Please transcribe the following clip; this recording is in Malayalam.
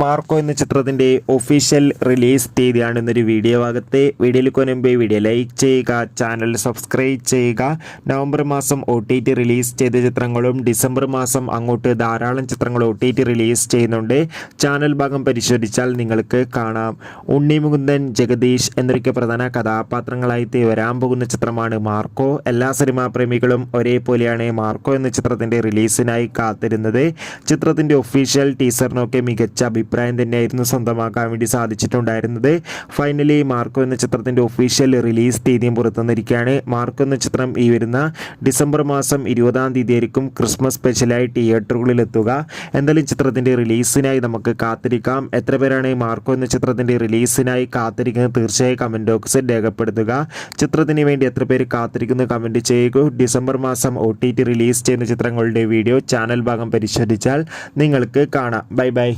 മാർക്കോ എന്ന ചിത്രത്തിൻ്റെ ഒഫീഷ്യൽ റിലീസ് തീയതിയാണ് ഇന്നൊരു വീഡിയോ ഭാഗത്ത്. വീഡിയോയിലേക്ക് മുൻപ് വീഡിയോ ലൈക്ക് ചെയ്യുക, ചാനൽ സബ്സ്ക്രൈബ് ചെയ്യുക. നവംബർ മാസം OTT റിലീസ് ചെയ്ത ചിത്രങ്ങളും ഡിസംബർ മാസം അങ്ങോട്ട് ധാരാളം ചിത്രങ്ങൾ OTT റിലീസ് ചെയ്യുന്നുണ്ട്. ചാനൽ ഭാഗം പരിശോധിച്ചാൽ നിങ്ങൾക്ക് കാണാം. ഉണ്ണി മുകുന്ദൻ, ജഗദീഷ് എന്നൊക്കെ പ്രധാന കഥാപാത്രങ്ങളായിട്ട് വരാൻ പോകുന്ന ചിത്രമാണ് മാർക്കോ. എല്ലാ സിനിമാ പ്രേമികളും ഒരേപോലെയാണ് മാർക്കോ എന്ന ചിത്രത്തിൻ്റെ റിലീസിനായി കാത്തിരുന്നത്. ചിത്രത്തിൻ്റെ ഒഫീഷ്യൽ ടീസറിനൊക്കെ മികച്ച അഭിപ്രായം തന്നെയായിരുന്നു സ്വന്തമാക്കാൻ വേണ്ടി സാധിച്ചിട്ടുണ്ടായിരുന്നത്. ഫൈനലി മാർക്കോ എന്ന ചിത്രത്തിൻ്റെ ഒഫീഷ്യൽ റിലീസ് തീയതിയും പുറത്തുവന്നിരിക്കുകയാണ്. മാർക്കോ എന്ന ചിത്രം ഈ വരുന്ന ഡിസംബർ മാസം 20-ാം തീയതി ആയിരിക്കും ക്രിസ്മസ് സ്പെഷ്യലായി തിയേറ്ററുകളിൽ എത്തുക. എന്തായാലും ചിത്രത്തിൻ്റെ റിലീസിനായി നമുക്ക് കാത്തിരിക്കാം. എത്ര പേരാണ് മാർക്കോ എന്ന ചിത്രത്തിൻ്റെ റിലീസിനായി കാത്തിരിക്കുന്നത് തീർച്ചയായും കമൻറ്റ് ബോക്സിൽ രേഖപ്പെടുത്തുക. ചിത്രത്തിന് വേണ്ടി എത്ര പേര് കാത്തിരിക്കുന്നു കമൻറ്റ് ചെയ്യുക. ഡിസംബർ മാസം OTT റിലീസ് ചെയ്യുന്ന ചിത്രങ്ങളുടെ വീഡിയോ ചാനൽ ഭാഗം പരിശോധിച്ചാൽ നിങ്ങൾക്ക് കാണാം. Bye bye.